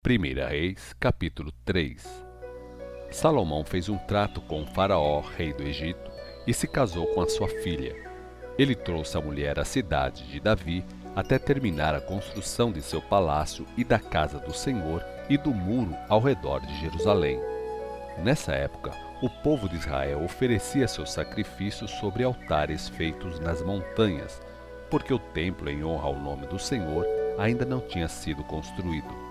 1 Reis, capítulo 3. Salomão fez um trato com o faraó, rei do Egito, e se casou com a sua filha. Ele trouxe a mulher à cidade de Davi até terminar a construção de seu palácio e da casa do Senhor e do muro ao redor de Jerusalém. Nessa época, o povo de Israel oferecia seus sacrifícios sobre altares feitos nas montanhas, porque o templo em honra ao nome do Senhor ainda não tinha sido construído.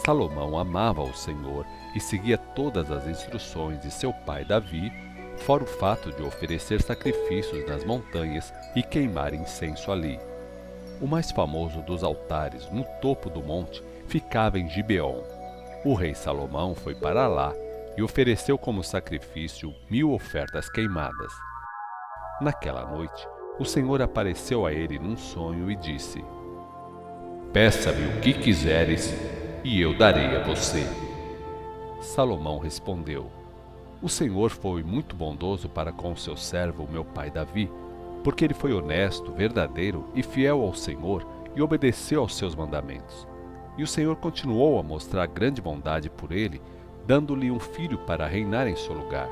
Salomão amava o Senhor e seguia todas as instruções de seu pai Davi, fora o fato de oferecer sacrifícios nas montanhas e queimar incenso ali. O mais famoso dos altares, no topo do monte, ficava em Gibeon. O rei Salomão foi para lá e ofereceu como sacrifício 1000 ofertas queimadas. Naquela noite, o Senhor apareceu a ele num sonho e disse: "Peça-me o que quiseres, e eu darei a você." Salomão respondeu: "O Senhor foi muito bondoso para com o seu servo, meu pai Davi, porque ele foi honesto, verdadeiro e fiel ao Senhor e obedeceu aos seus mandamentos. E o Senhor continuou a mostrar grande bondade por ele, dando-lhe um filho para reinar em seu lugar.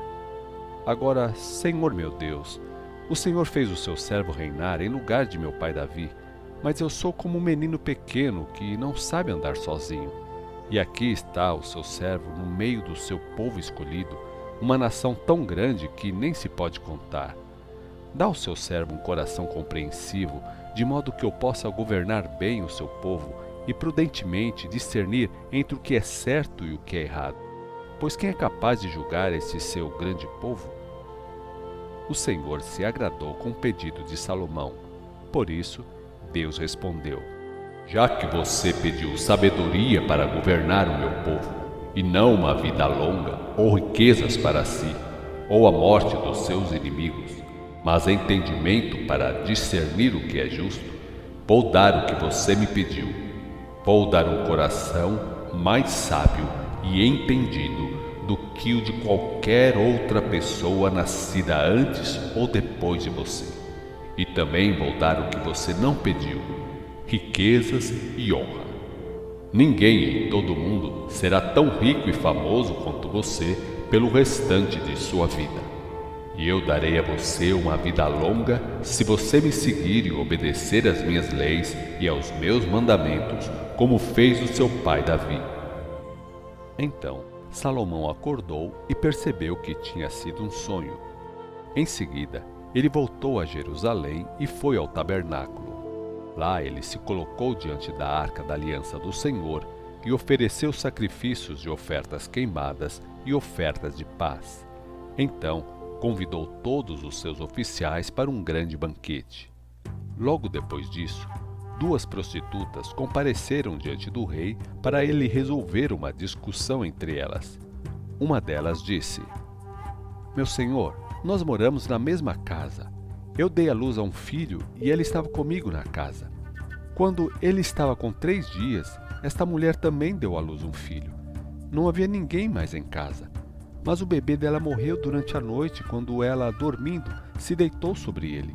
Agora, Senhor meu Deus, o Senhor fez o seu servo reinar em lugar de meu pai Davi, mas eu sou como um menino pequeno que não sabe andar sozinho. E aqui está o seu servo no meio do seu povo escolhido, uma nação tão grande que nem se pode contar. Dá ao seu servo um coração compreensivo, de modo que eu possa governar bem o seu povo e prudentemente discernir entre o que é certo e o que é errado. Pois quem é capaz de julgar esse seu grande povo?" O Senhor se agradou com o pedido de Salomão. Por isso, Deus respondeu: "Já que você pediu sabedoria para governar o meu povo, e não uma vida longa, ou riquezas para si, ou a morte dos seus inimigos, mas entendimento para discernir o que é justo, vou dar o que você me pediu. Vou dar um coração mais sábio e entendido do que o de qualquer outra pessoa nascida antes ou depois de você. E também vou dar o que você não pediu, riquezas e honra. Ninguém em todo o mundo será tão rico e famoso quanto você pelo restante de sua vida. E eu darei a você uma vida longa se você me seguir e obedecer às minhas leis e aos meus mandamentos, como fez o seu pai Davi." Então Salomão acordou e percebeu que tinha sido um sonho. Em seguida, ele voltou a Jerusalém e foi ao tabernáculo. Lá ele se colocou diante da arca da aliança do Senhor e ofereceu sacrifícios de ofertas queimadas e ofertas de paz. Então convidou todos os seus oficiais para um grande banquete. Logo depois disso, 2 prostitutas compareceram diante do rei para ele resolver uma discussão entre elas. Uma delas disse: "Meu senhor, nós moramos na mesma casa. Eu dei à luz a um filho e ele estava comigo na casa. Quando ele estava com 3 dias, esta mulher também deu à luz um filho. Não havia ninguém mais em casa. Mas o bebê dela morreu durante a noite quando ela, dormindo, se deitou sobre ele.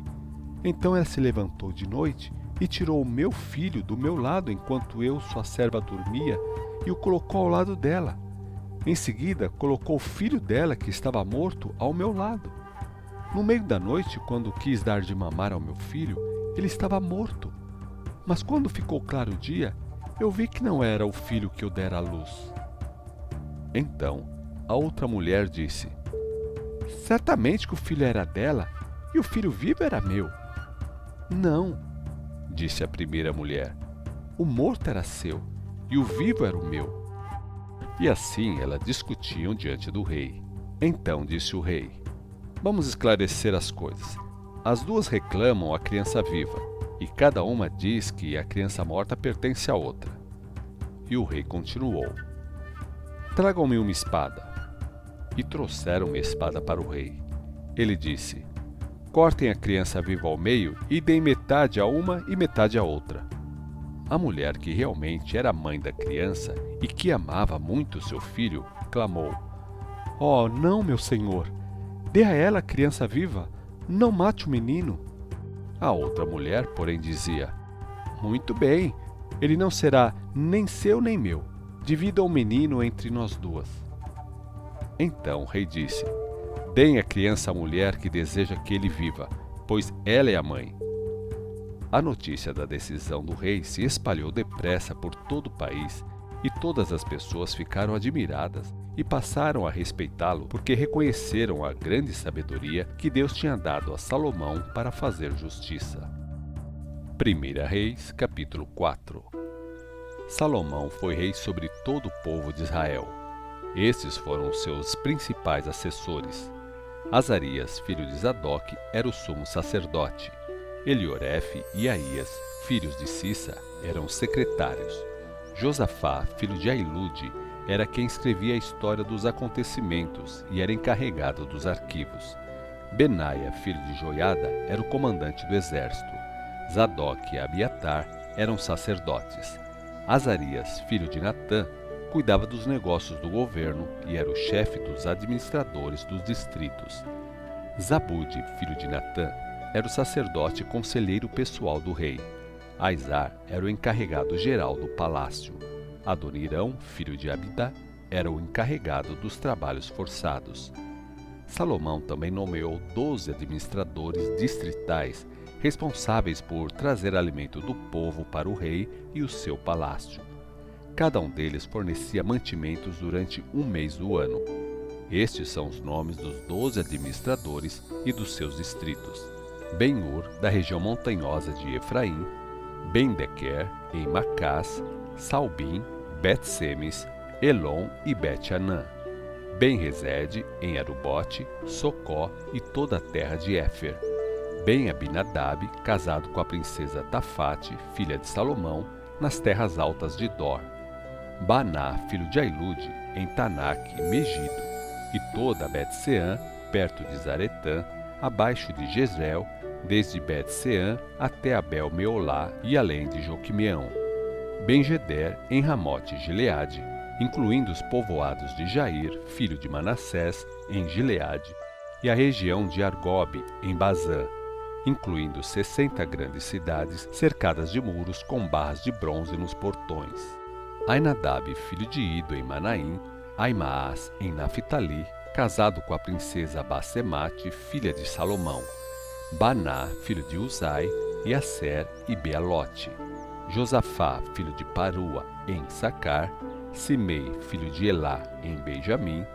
Então ela se levantou de noite e tirou o meu filho do meu lado enquanto eu, sua serva, dormia, e o colocou ao lado dela. Em seguida, colocou o filho dela, que estava morto, ao meu lado. No meio da noite, quando quis dar de mamar ao meu filho, ele estava morto. Mas quando ficou claro o dia, eu vi que não era o filho que eu dera à luz." Então a outra mulher disse: "Certamente que o filho era dela e o filho vivo era meu." "Não," disse a primeira mulher, "o morto era seu e o vivo era o meu." E assim elas discutiam diante do rei. Então disse o rei: "Vamos esclarecer as coisas. As 2 reclamam a criança viva, e cada uma diz que a criança morta pertence à outra." E o rei continuou: "Tragam-me uma espada." E trouxeram uma espada para o rei. Ele disse: "Cortem a criança viva ao meio e deem metade a uma e metade à outra." A mulher, que realmente era mãe da criança e que amava muito seu filho, clamou: "Oh, não, meu senhor! Dê a ela a criança viva, não mate o menino." A outra mulher, porém, dizia: "Muito bem, ele não será nem seu nem meu. divida o menino entre nós duas. Então o rei disse: deem a criança à mulher que deseja que ele viva, pois ela é a mãe. A notícia da decisão do rei se espalhou depressa por todo o país, e todas as pessoas ficaram admiradas e passaram a respeitá-lo porque reconheceram a grande sabedoria que Deus tinha dado a Salomão para fazer justiça. 1 Reis, capítulo 4. Salomão foi rei sobre todo o povo de Israel. Estes foram os seus principais assessores. Azarias, filho de Zadok, era o sumo sacerdote. Eliorefe e Aías, filhos de Cissa, eram os secretários. Josafá, filho de Ailude, era quem escrevia a história dos acontecimentos e era encarregado dos arquivos. Benaia, filho de Joiada, era o comandante do exército. Zadok e Abiatar eram sacerdotes. Azarias, filho de Natã, cuidava dos negócios do governo e era o chefe dos administradores dos distritos. Zabude, filho de Natã, era o sacerdote e conselheiro pessoal do rei. Aizar era o encarregado geral do palácio. Adonirão, filho de Abidá, era o encarregado dos trabalhos forçados. Salomão também nomeou 12 administradores distritais, responsáveis por trazer alimento do povo para o rei e o seu palácio. Cada um deles fornecia mantimentos durante um mês do ano. Estes são os nomes dos 12 administradores e dos seus distritos: Ben-Ur, da região montanhosa de Efraim; Ben-Dequer, em Macás; Salbim, Bet-Semes, Elon e Bet-Anã; Ben-Resede, em Arubote, Socó e toda a terra de Éfer; Ben-Abinadab, casado com a princesa Tafate, filha de Salomão, nas terras altas de Dor; Baná, filho de Ailude, em Tanak, Megido, e toda a Bet-Seã, perto de Zaretã, abaixo de Jezreel, desde Bet-Seã até Abel-Meolá e além de Joquimeão; Ben-Geder, em Ramote Gileade, incluindo os povoados de Jair, filho de Manassés, em Gileade, e a região de Argobe, em Bazã, incluindo 60 grandes cidades cercadas de muros com barras de bronze nos portões. Ainadab, filho de Ido, em Manaim; Aimaas, em Naphtali, casado com a princesa Basemate, filha de Salomão; Baná, filho de Uzai, e Aser e Bealote; Josafá, filho de Parua, em Sacar; Simei, filho de Elá, em Benjamim;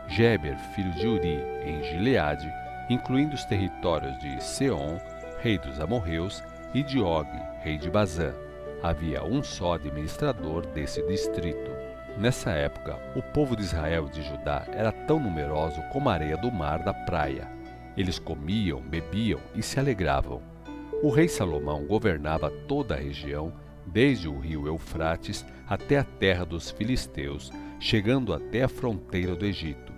Geber, filho de Uri, em Gileade, incluindo os territórios de Seom, rei dos amorreus, e de Og, rei de Bazã. Havia um só administrador desse distrito. Nessa época, o povo de Israel e de Judá era tão numeroso como a areia do mar da praia. Eles comiam, bebiam e se alegravam. O rei Salomão governava toda a região, desde o rio Eufrates até a terra dos filisteus, chegando até a fronteira do Egito.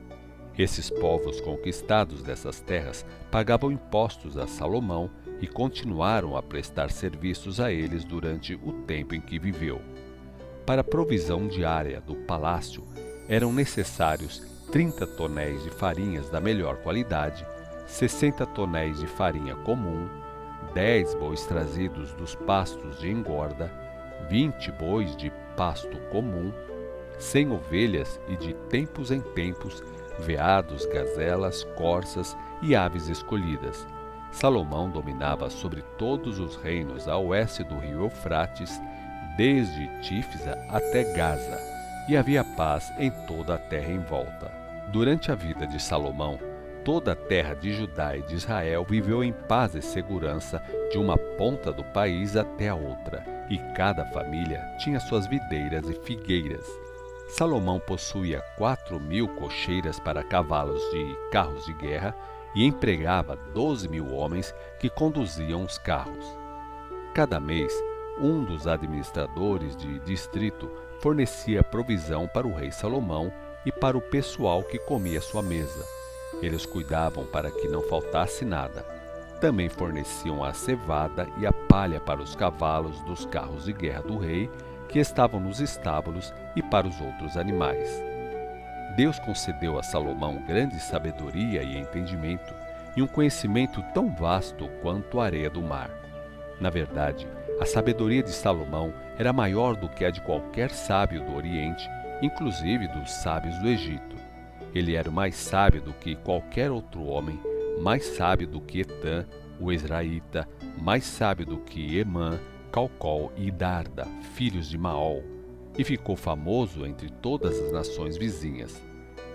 Esses povos conquistados dessas terras pagavam impostos a Salomão e continuaram a prestar serviços a eles durante o tempo em que viveu. Para a provisão diária do palácio, eram necessários 30 tonéis de farinhas da melhor qualidade, 60 tonéis de farinha comum, 10 bois trazidos dos pastos de engorda, 20 bois de pasto comum, 100 ovelhas e de tempos em tempos, veados, gazelas, corças e aves escolhidas. Salomão dominava sobre todos os reinos a oeste do rio Eufrates, desde Tífisa até Gaza, e havia paz em toda a terra em volta. Durante a vida de Salomão, toda a terra de Judá e de Israel viveu em paz e segurança de uma ponta do país até a outra, e cada família tinha suas videiras e figueiras. Salomão possuía 4.000 cocheiras para cavalos de carros de guerra e empregava 12.000 homens que conduziam os carros. Cada mês, um dos administradores de distrito fornecia provisão para o rei Salomão e para o pessoal que comia à sua mesa. Eles cuidavam para que não faltasse nada. Também forneciam a cevada e a palha para os cavalos dos carros de guerra do rei, que estavam nos estábulos, e para os outros animais. Deus concedeu a Salomão grande sabedoria e entendimento, e um conhecimento tão vasto quanto a areia do mar. Na verdade, a sabedoria de Salomão era maior do que a de qualquer sábio do Oriente, inclusive dos sábios do Egito. Ele era o mais sábio do que qualquer outro homem, mais sábio do que Etã, o Ezraíta, mais sábio do que Emã, Calcol e Darda, filhos de Maol, e ficou famoso entre todas as nações vizinhas.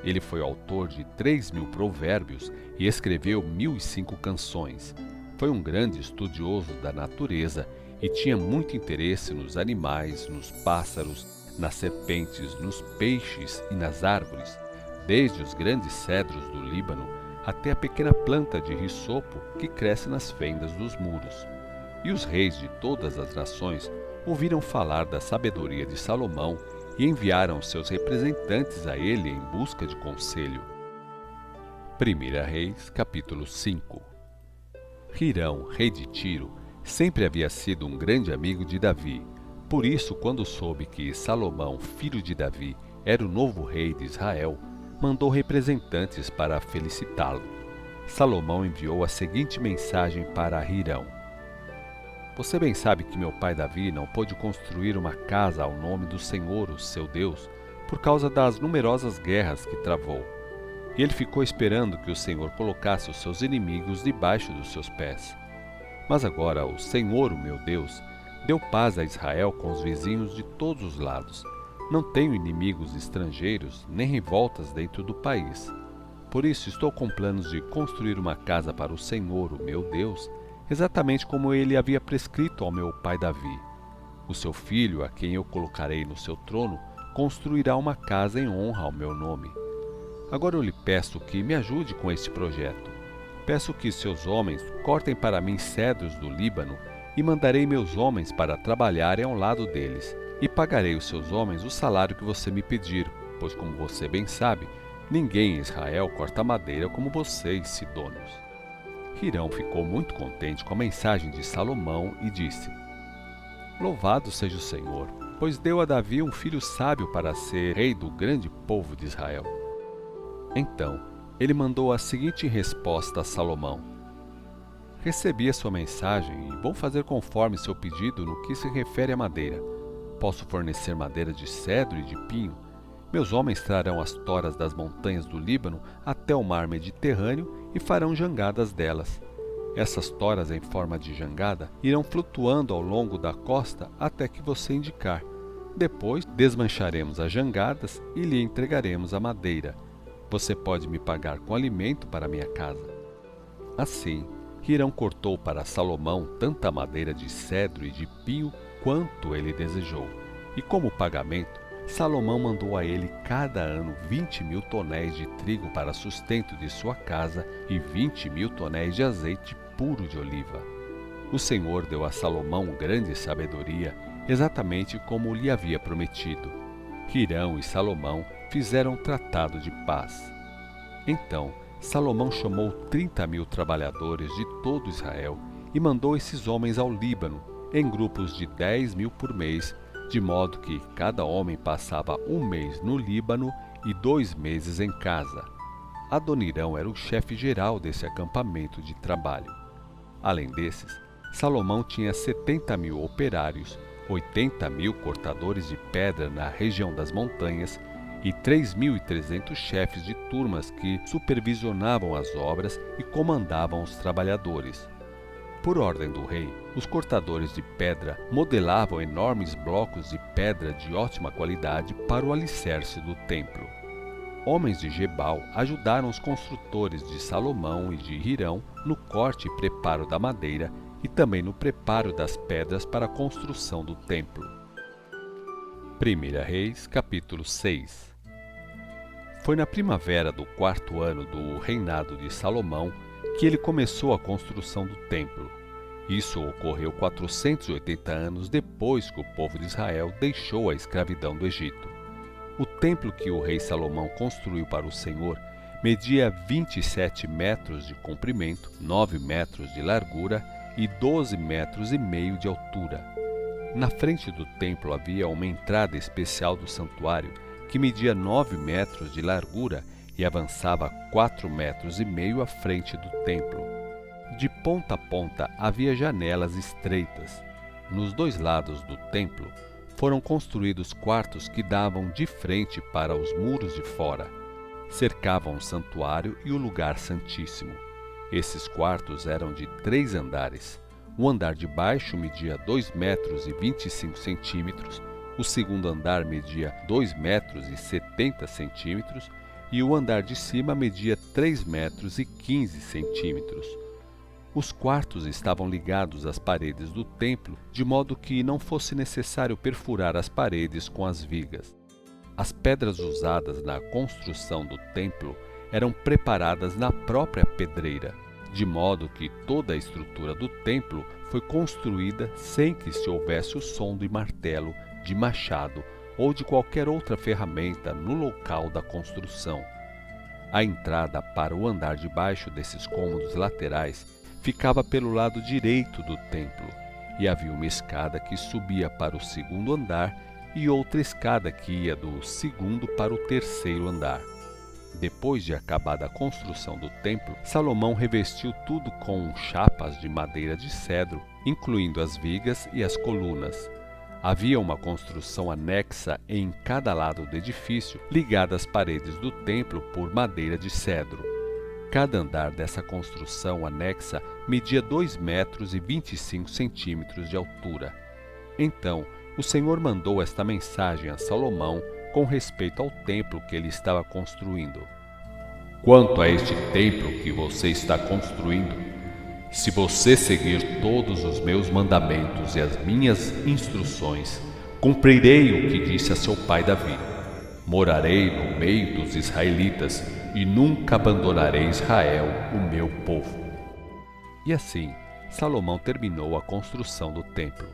Ele foi autor de 3.000 provérbios e escreveu 1.005 canções. Foi um grande estudioso da natureza e tinha muito interesse nos animais, nos pássaros, nas serpentes, nos peixes e nas árvores, desde os grandes cedros do Líbano até a pequena planta de risopo que cresce nas fendas dos muros. E os reis de todas as nações ouviram falar da sabedoria de Salomão e enviaram seus representantes a ele em busca de conselho. 1 Reis, capítulo 5. Hirão, rei de Tiro, sempre havia sido um grande amigo de Davi. Por isso, quando soube que Salomão, filho de Davi, era o novo rei de Israel, mandou representantes para felicitá-lo. Salomão enviou a seguinte mensagem para Hirão: Você bem sabe que meu pai Davi não pôde construir uma casa ao nome do Senhor, o seu Deus, por causa das numerosas guerras que travou. E ele ficou esperando que o Senhor colocasse os seus inimigos debaixo dos seus pés. Mas agora o Senhor, o meu Deus, deu paz a Israel com os vizinhos de todos os lados. Não tenho inimigos estrangeiros, nem revoltas dentro do país. Por isso estou com planos de construir uma casa para o Senhor, o meu Deus, exatamente como ele havia prescrito ao meu pai Davi. O seu filho, a quem eu colocarei no seu trono, construirá uma casa em honra ao meu nome. Agora eu lhe peço que me ajude com este projeto. Peço que seus homens cortem para mim cedros do Líbano e mandarei meus homens para trabalharem ao lado deles. E pagarei os seus homens o salário que você me pedir, pois, como você bem sabe, ninguém em Israel corta madeira como vocês, sidônios. Hirão ficou muito contente com a mensagem de Salomão e disse: Louvado seja o Senhor, pois deu a Davi um filho sábio para ser rei do grande povo de Israel. Então, ele mandou a seguinte resposta a Salomão: Recebi a sua mensagem e vou fazer conforme seu pedido no que se refere à madeira. Posso fornecer madeira de cedro e de pinho. Meus homens trarão as toras das montanhas do Líbano até o mar Mediterrâneo e farão jangadas delas. Essas toras em forma de jangada irão flutuando ao longo da costa até que você indicar. Depois desmancharemos as jangadas e lhe entregaremos a madeira. Você pode me pagar com alimento para minha casa. Assim, Hirão cortou para Salomão tanta madeira de cedro e de pinho quanto ele desejou. E como pagamento, Salomão mandou a ele cada ano 20.000 tonéis de trigo para sustento de sua casa e 20.000 tonéis de azeite puro de oliva. O Senhor deu a Salomão grande sabedoria, exatamente como lhe havia prometido. Hirão e Salomão fizeram um tratado de paz. Então, Salomão chamou 30.000 trabalhadores de todo Israel e mandou esses homens ao Líbano, em grupos de 10.000 por mês, de modo que cada homem passava um mês no Líbano e 2 meses em casa. Adonirão era o chefe geral desse acampamento de trabalho. Além desses, Salomão tinha 70.000 operários, 80.000 cortadores de pedra na região das montanhas e 3.300 chefes de turmas que supervisionavam as obras e comandavam os trabalhadores. Por ordem do rei, os cortadores de pedra modelavam enormes blocos de pedra de ótima qualidade para o alicerce do templo. Homens de Gebal ajudaram os construtores de Salomão e de Hirão no corte e preparo da madeira e também no preparo das pedras para a construção do templo. 1 Reis, capítulo 6. Foi na primavera do 4º ano do reinado de Salomão que ele começou a construção do templo. Isso ocorreu 480 anos depois que o povo de Israel deixou a escravidão do Egito. O templo que o rei Salomão construiu para o Senhor media 27 metros de comprimento, 9 metros de largura e 12 metros e meio de altura. Na frente do templo havia uma entrada especial do santuário que media 9 metros de largura e avançava 4 metros e meio à frente do templo. De ponta a ponta havia janelas estreitas. Nos 2 lados do templo foram construídos quartos que davam de frente para os muros de fora. Cercavam o santuário e o lugar santíssimo. Esses quartos eram de 3 andares. O andar de baixo media 2 metros e 25 centímetros, o segundo andar media 2 metros e 70 centímetros e o andar de cima media 3 metros e 15 centímetros. Os quartos estavam ligados às paredes do templo, de modo que não fosse necessário perfurar as paredes com as vigas. As pedras usadas na construção do templo eram preparadas na própria pedreira, de modo que toda a estrutura do templo foi construída sem que se houvesse o som de martelo, de machado ou de qualquer outra ferramenta no local da construção. A entrada para o andar de baixo desses cômodos laterais ficava pelo lado direito do templo, e havia uma escada que subia para o segundo andar e outra escada que ia do segundo para o terceiro andar. Depois de acabada a construção do templo, Salomão revestiu tudo com chapas de madeira de cedro, incluindo as vigas e as colunas. Havia uma construção anexa em cada lado do edifício, ligada às paredes do templo por madeira de cedro. Cada andar dessa construção anexa media 2 metros e 25 centímetros de altura. Então, o Senhor mandou esta mensagem a Salomão com respeito ao templo que ele estava construindo. Quanto a este templo que você está construindo, se você seguir todos os meus mandamentos e as minhas instruções, cumprirei o que disse a seu pai Davi. Morarei no meio dos israelitas e nunca abandonarei Israel, o meu povo. E assim, Salomão terminou a construção do templo.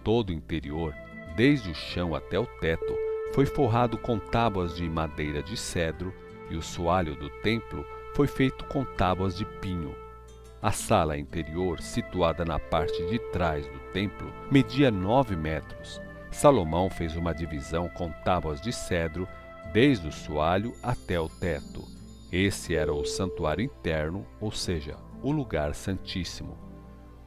Todo o interior, desde o chão até o teto, foi forrado com tábuas de madeira de cedro, e o soalho do templo foi feito com tábuas de pinho. A sala interior, situada na parte de trás do templo, media 9 metros. Salomão fez uma divisão com tábuas de cedro, desde o soalho até o teto. Esse era o santuário interno, ou seja, o lugar santíssimo.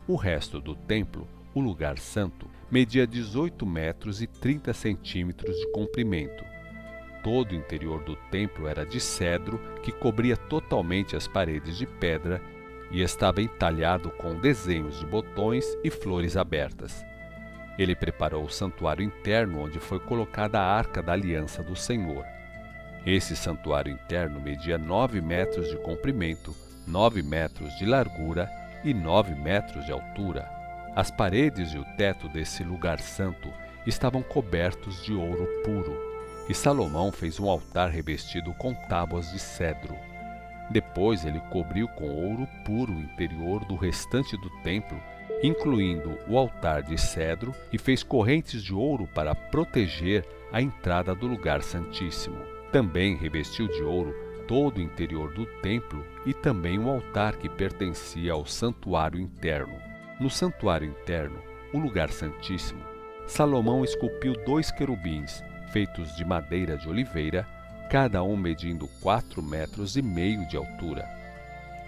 O resto do templo, o lugar santo, media 18 metros e 30 centímetros de comprimento. Todo o interior do templo era de cedro, que cobria totalmente as paredes de pedra e estava entalhado com desenhos de botões e flores abertas. Ele preparou o santuário interno, onde foi colocada a Arca da Aliança do Senhor. Esse santuário interno media 9 metros de comprimento, 9 metros de largura e 9 metros de altura. As paredes e o teto desse lugar santo estavam cobertos de ouro puro, e Salomão fez um altar revestido com tábuas de cedro. Depois ele cobriu com ouro puro o interior do restante do templo, incluindo o altar de cedro, e fez correntes de ouro para proteger a entrada do lugar santíssimo. Também revestiu de ouro todo o interior do templo e também o altar que pertencia ao santuário interno. No santuário interno, o lugar santíssimo, Salomão esculpiu 2 querubins, feitos de madeira de oliveira, cada um medindo 4,5 metros de altura.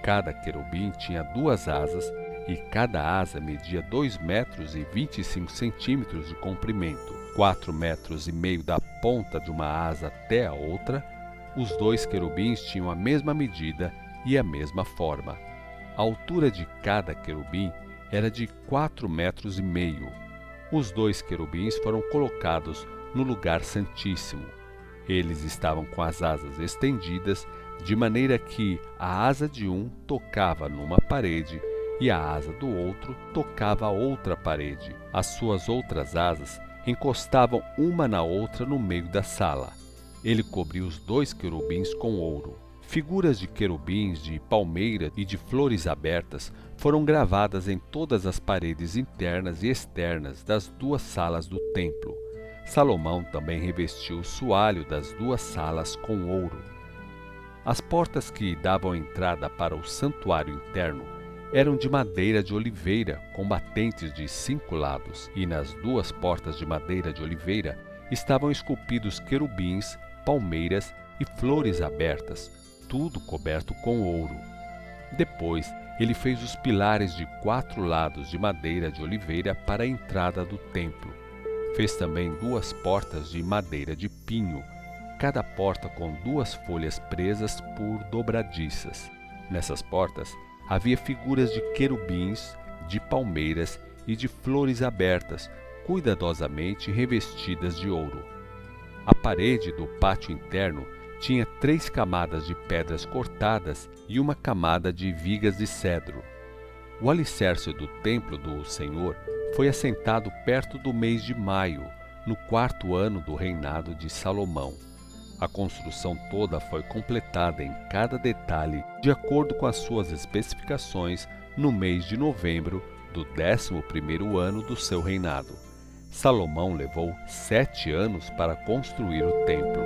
Cada querubim tinha 2 asas, e cada asa media 2 metros e 25 centímetros de comprimento, 4,5 metros da ponta de uma asa até a outra. Os 2 querubins tinham a mesma medida e a mesma forma. A altura de cada querubim era de 4,5 metros. Os 2 querubins foram colocados no lugar santíssimo. Eles estavam com as asas estendidas, de maneira que a asa de um tocava numa parede e a asa do outro tocava a outra parede. As suas outras asas encostavam uma na outra no meio da sala. Ele cobriu os 2 querubins com ouro. Figuras de querubins, de palmeira e de flores abertas foram gravadas em todas as paredes internas e externas das 2 salas do templo. Salomão também revestiu o soalho das 2 salas com ouro. As portas que davam entrada para o santuário interno eram de madeira de oliveira, com batentes de 5 lados, e nas 2 portas de madeira de oliveira estavam esculpidos querubins, palmeiras e flores abertas, tudo coberto com ouro. Depois, ele fez os pilares de 4 lados de madeira de oliveira para a entrada do templo. Fez também 2 portas de madeira de pinho, cada porta com 2 folhas presas por dobradiças. Nessas portas havia figuras de querubins, de palmeiras e de flores abertas, cuidadosamente revestidas de ouro. A parede do pátio interno tinha 3 camadas de pedras cortadas e uma camada de vigas de cedro. O alicerce do templo do Senhor foi assentado perto do mês de maio, no 4º ano do reinado de Salomão. A construção toda foi completada em cada detalhe, de acordo com as suas especificações, no mês de novembro do 11º ano do seu reinado. Salomão levou 7 anos para construir o templo.